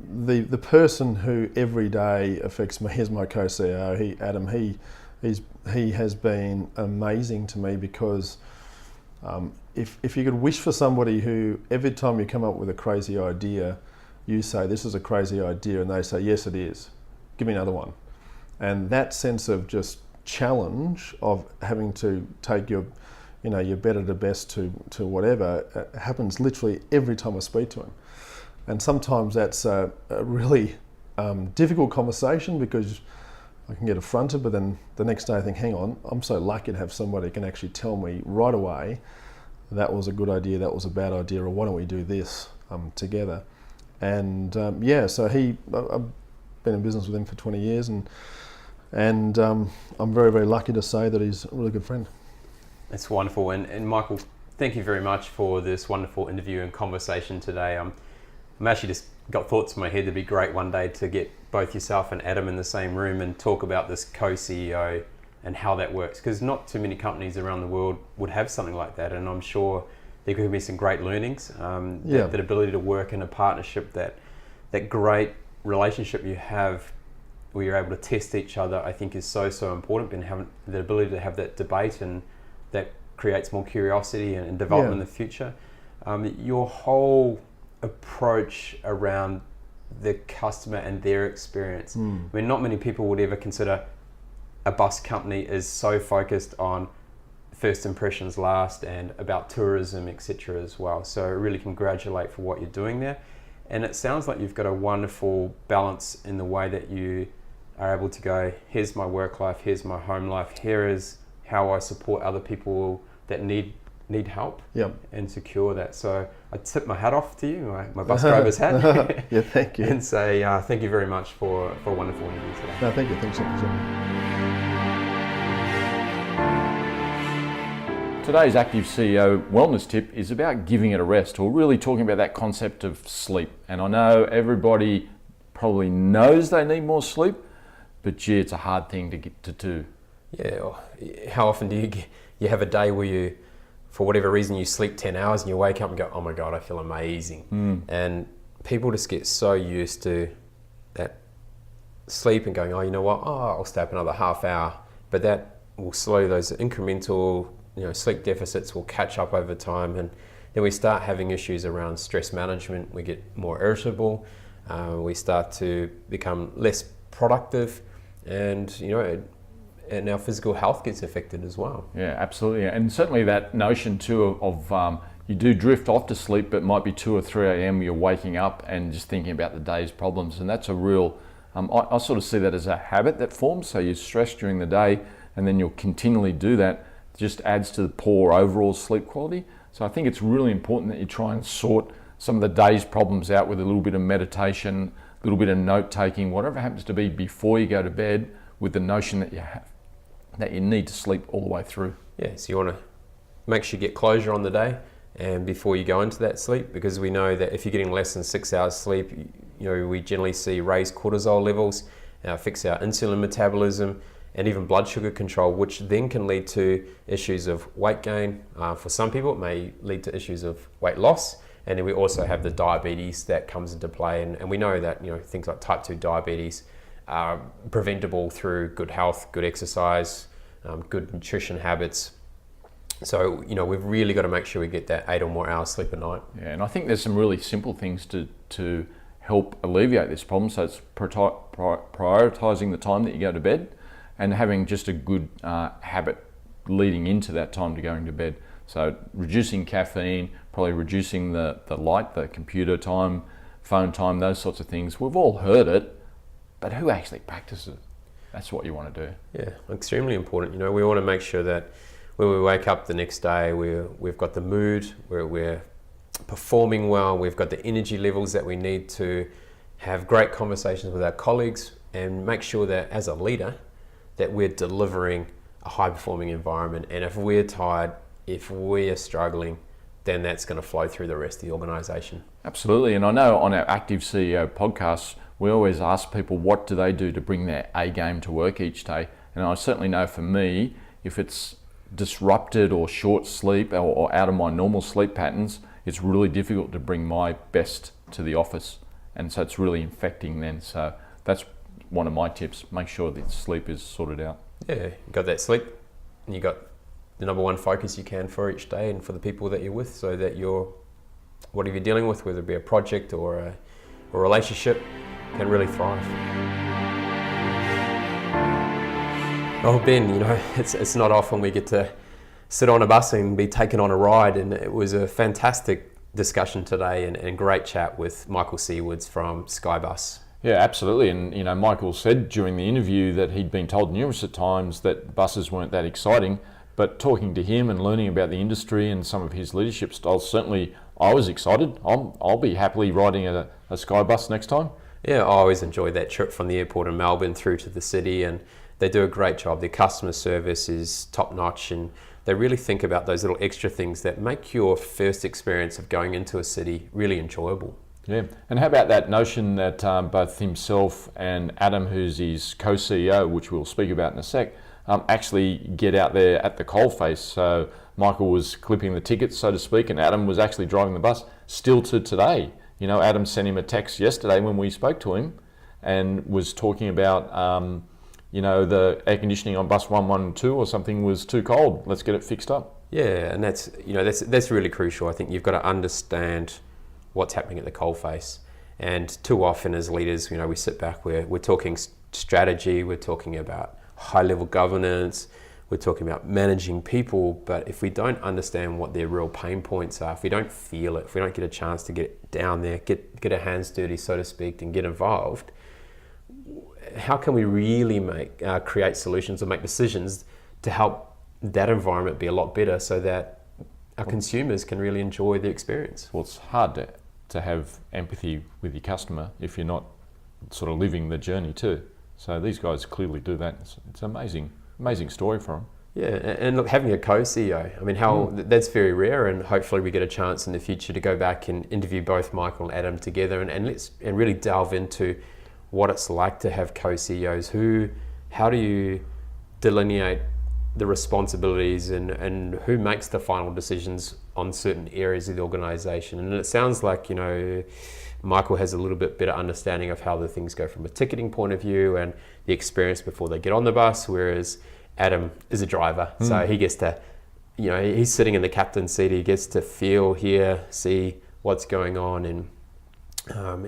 [SPEAKER 3] The person who every day affects me is my co-CEO, Adam. He has been amazing to me, because if you could wish for somebody who every time you come up with a crazy idea, you say, this is a crazy idea, and they say, yes it is, give me another one. And that sense of just challenge of having to take your better to best to whatever happens literally every time I speak to him. And sometimes that's a really difficult conversation, because I can get affronted, but then the next day I think, hang on, I'm so lucky to have somebody who can actually tell me right away, that was a good idea, that was a bad idea, or why don't we do this together. And so I've been in business with him for 20 years, and I'm very, very lucky to say that he's a really good friend.
[SPEAKER 2] That's wonderful. And Michael, thank you very much for this wonderful interview and conversation today. I'm actually just got thoughts in my head. It'd be great one day to get both yourself and Adam in the same room and talk about this co-CEO and how that works, because not too many companies around the world would have something like that, and I'm sure there could be some great learnings. That ability to work in a partnership, that great relationship you have where you're able to test each other, I think is so important, and having the ability to have that debate, and that creates more curiosity and development in the future. Your whole approach around the customer and their experience. I mean, not many people would ever consider a bus company is so focused on first impressions last and about tourism, etc. as well. So I really congratulate for what you're doing there. And it sounds like you've got a wonderful balance in the way that you are able to go, here's my work life, here's my home life, here is how I support other people that need help and secure that. So I tip my hat off to you, my bus driver's hat.
[SPEAKER 3] Yeah, thank you.
[SPEAKER 2] And say thank you very much for a wonderful interview today.
[SPEAKER 3] No, thank you. Thanks so much.
[SPEAKER 5] Today's Active CEO Wellness Tip is about giving it a rest, or really talking about that concept of sleep. And I know everybody probably knows they need more sleep, but gee, it's a hard thing to get to do.
[SPEAKER 2] Yeah, how often do you have a day where you, for whatever reason, you sleep 10 hours and you wake up and go, oh my God, I feel amazing. And people just get so used to that sleep and going, oh, you know what, I'll stay up another half hour. But that will slowly, those incremental sleep deficits will catch up over time, and then we start having issues around stress management. We get more irritable, we start to become less productive, and and our physical health gets affected as well.
[SPEAKER 5] Yeah, absolutely. And certainly that notion too of you do drift off to sleep, but it might be 2 or 3 a.m. you're waking up and just thinking about the day's problems, and that's a real I sort of see that as a habit that forms. So you stress during the day, and then you'll continually do that. Just adds to the poor overall sleep quality. So I think it's really important that you try and sort some of the day's problems out with a little bit of meditation, a little bit of note taking, whatever it happens to be before you go to bed, with the notion that you need to sleep all the way through.
[SPEAKER 2] Yeah, so you want to make sure you get closure on the day and before you go into that sleep, because we know that if you're getting less than 6 hours sleep, we generally see raised cortisol levels, affects our insulin metabolism, and even blood sugar control, which then can lead to issues of weight gain. For some people, it may lead to issues of weight loss. And then we also have the diabetes that comes into play. And we know that things like type 2 diabetes are preventable through good health, good exercise, good nutrition habits. So, we've really got to make sure we get that 8 or more hours sleep a night.
[SPEAKER 5] Yeah, and I think there's some really simple things to help alleviate this problem. So it's prioritising the time that you go to bed, and having just a good habit leading into that time to going to bed. So reducing caffeine, probably reducing the light, the computer time, phone time, those sorts of things. We've all heard it, but who actually practices it? That's what you want to do.
[SPEAKER 2] Yeah, extremely important. You know, we want to make sure that when we wake up the next day, we've got the mood, we're performing well, we've got the energy levels that we need to have great conversations with our colleagues, and make sure that as a leader that we're delivering a high performing environment. And if we're tired, if we're struggling, then that's going to flow through the rest of the organisation.
[SPEAKER 5] Absolutely. And I know on our Active CEO podcast, we always ask people what do they do to bring their A game to work each day. And I certainly know for me, if it's disrupted or short sleep or out of my normal sleep patterns, it's really difficult to bring my best to the office. And so it's really infecting then. So that's one of my tips. Make sure that sleep is sorted out.
[SPEAKER 2] Yeah, you got that sleep, and you got the number one focus you can for each day and for the people that you're with, so that whatever you're dealing with, whether it be a project or a relationship, can really thrive. Oh Ben, you know, it's not often we get to sit on a bus and be taken on a ride, and it was a fantastic discussion today and great chat with Michael Sewards from SkyBus.
[SPEAKER 5] Yeah, absolutely. And, you know, Michael said during the interview that he'd been told numerous times that buses weren't that exciting, but talking to him and learning about the industry and some of his leadership styles, certainly I was excited. I'll be happily riding a SkyBus next time.
[SPEAKER 2] Yeah, I always enjoy that trip from the airport in Melbourne through to the city, and they do a great job. Their customer service is top notch, and they really think about those little extra things that make your first experience of going into a city really enjoyable.
[SPEAKER 5] Yeah, and how about that notion that both himself and Adam, who's his co-CEO, which we'll speak about in a sec, actually get out there at the coalface. So Michael was clipping the tickets, so to speak, and Adam was actually driving the bus still to today. You know, Adam sent him a text yesterday when we spoke to him and was talking about, you know, the air conditioning on bus 112 or something was too cold. Let's get it fixed up.
[SPEAKER 2] Yeah, and that's really crucial. I think you've got to understand what's happening at the coalface. And too often as leaders, you know, we sit back, we're talking strategy, we're talking about high-level governance, we're talking about managing people, but if we don't understand what their real pain points are, if we don't feel it, if we don't get a chance to get down there, get our hands dirty, so to speak, and get involved, how can we really create solutions or make decisions to help that environment be a lot better so that our consumers can really enjoy the experience?
[SPEAKER 5] Well, it's hard to have empathy with your customer if you're not sort of living the journey too. So these guys clearly do that. It's an amazing story for them.
[SPEAKER 2] Yeah, and look, having a co-CEO, I mean, that's very rare, and hopefully we get a chance in the future to go back and interview both Michael and Adam together and really delve into what it's like to have co-CEOs. How do you delineate the responsibilities and who makes the final decisions on certain areas of the organisation? And it sounds like, you know, Michael has a little bit better understanding of how the things go from a ticketing point of view and the experience before they get on the bus, whereas Adam is a driver, so he gets to, you know, he's sitting in the captain's seat, he gets to feel, hear, see what's going on, and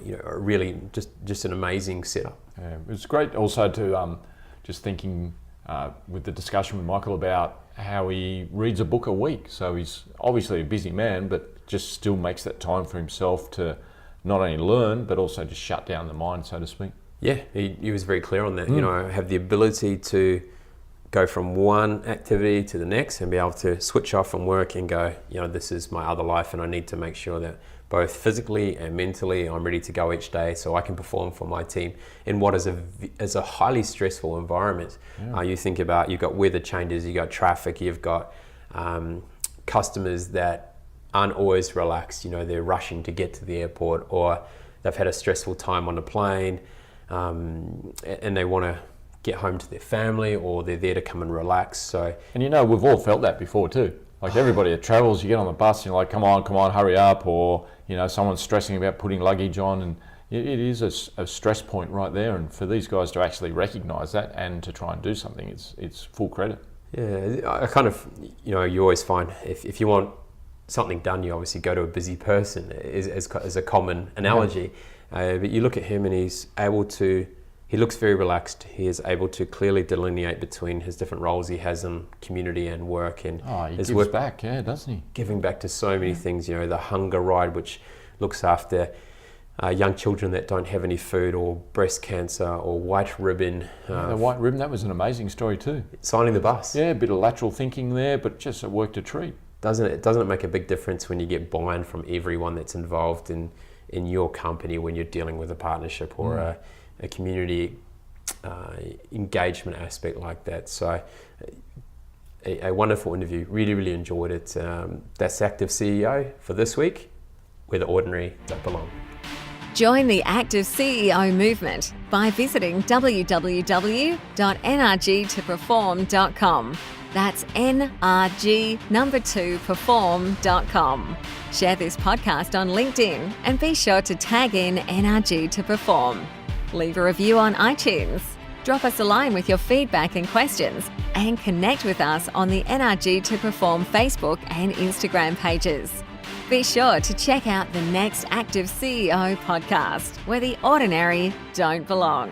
[SPEAKER 2] you know, really just an amazing setup.
[SPEAKER 5] Yeah, it was great also to just thinking with the discussion with Michael about how he reads a book a week. So he's obviously a busy man, but just still makes that time for himself to not only learn, but also just shut down the mind, so to speak.
[SPEAKER 2] Yeah, he was very clear on that. You know, I have the ability to go from one activity to the next and be able to switch off from work and go, you know, this is my other life, and I need to make sure that both physically and mentally I'm ready to go each day so I can perform for my team in what is a highly stressful environment. Yeah. You think about, you've got weather changes, you've got traffic, you've got customers that aren't always relaxed. You know, they're rushing to get to the airport, or they've had a stressful time on the plane, and they want to get home to their family, or they're there to come and relax. So,
[SPEAKER 5] and you know, we've all felt that before too. Like everybody that travels, you get on the bus and you're like, come on, hurry up, or you know, someone's stressing about putting luggage on, and it is a stress point right there. And for these guys to actually recognise that and to try and do something, it's full credit.
[SPEAKER 2] Yeah, I kind of, you know, you always find if you want something done, you obviously go to a busy person, as a common analogy. Yeah. But you look at him and he looks very relaxed. He is able to clearly delineate between his different roles he has in community and work. And
[SPEAKER 5] he gives back, doesn't he?
[SPEAKER 2] Giving back to so many things, you know, the hunger ride, which looks after young children that don't have any food, or breast cancer, or white ribbon.
[SPEAKER 5] The white ribbon, that was an amazing story too.
[SPEAKER 2] Signing the bus.
[SPEAKER 5] Yeah, a bit of lateral thinking there, but just it worked a treat.
[SPEAKER 2] Doesn't it make a big difference when you get buy-in from everyone that's involved in your company when you're dealing with a partnership or a community engagement aspect like that? So a wonderful interview, really enjoyed it. That's Active CEO for this week, where the ordinary don't belong.
[SPEAKER 1] Join the Active CEO movement by visiting www.nrgtoperform.com. That's NRG2perform.com. Share this podcast on LinkedIn and be sure to tag in NRG to Perform. Leave a review on iTunes. Drop us a line with your feedback and questions, and connect with us on the NRG to Perform Facebook and Instagram pages. Be sure to check out the next Active CEO podcast, where the ordinary don't belong.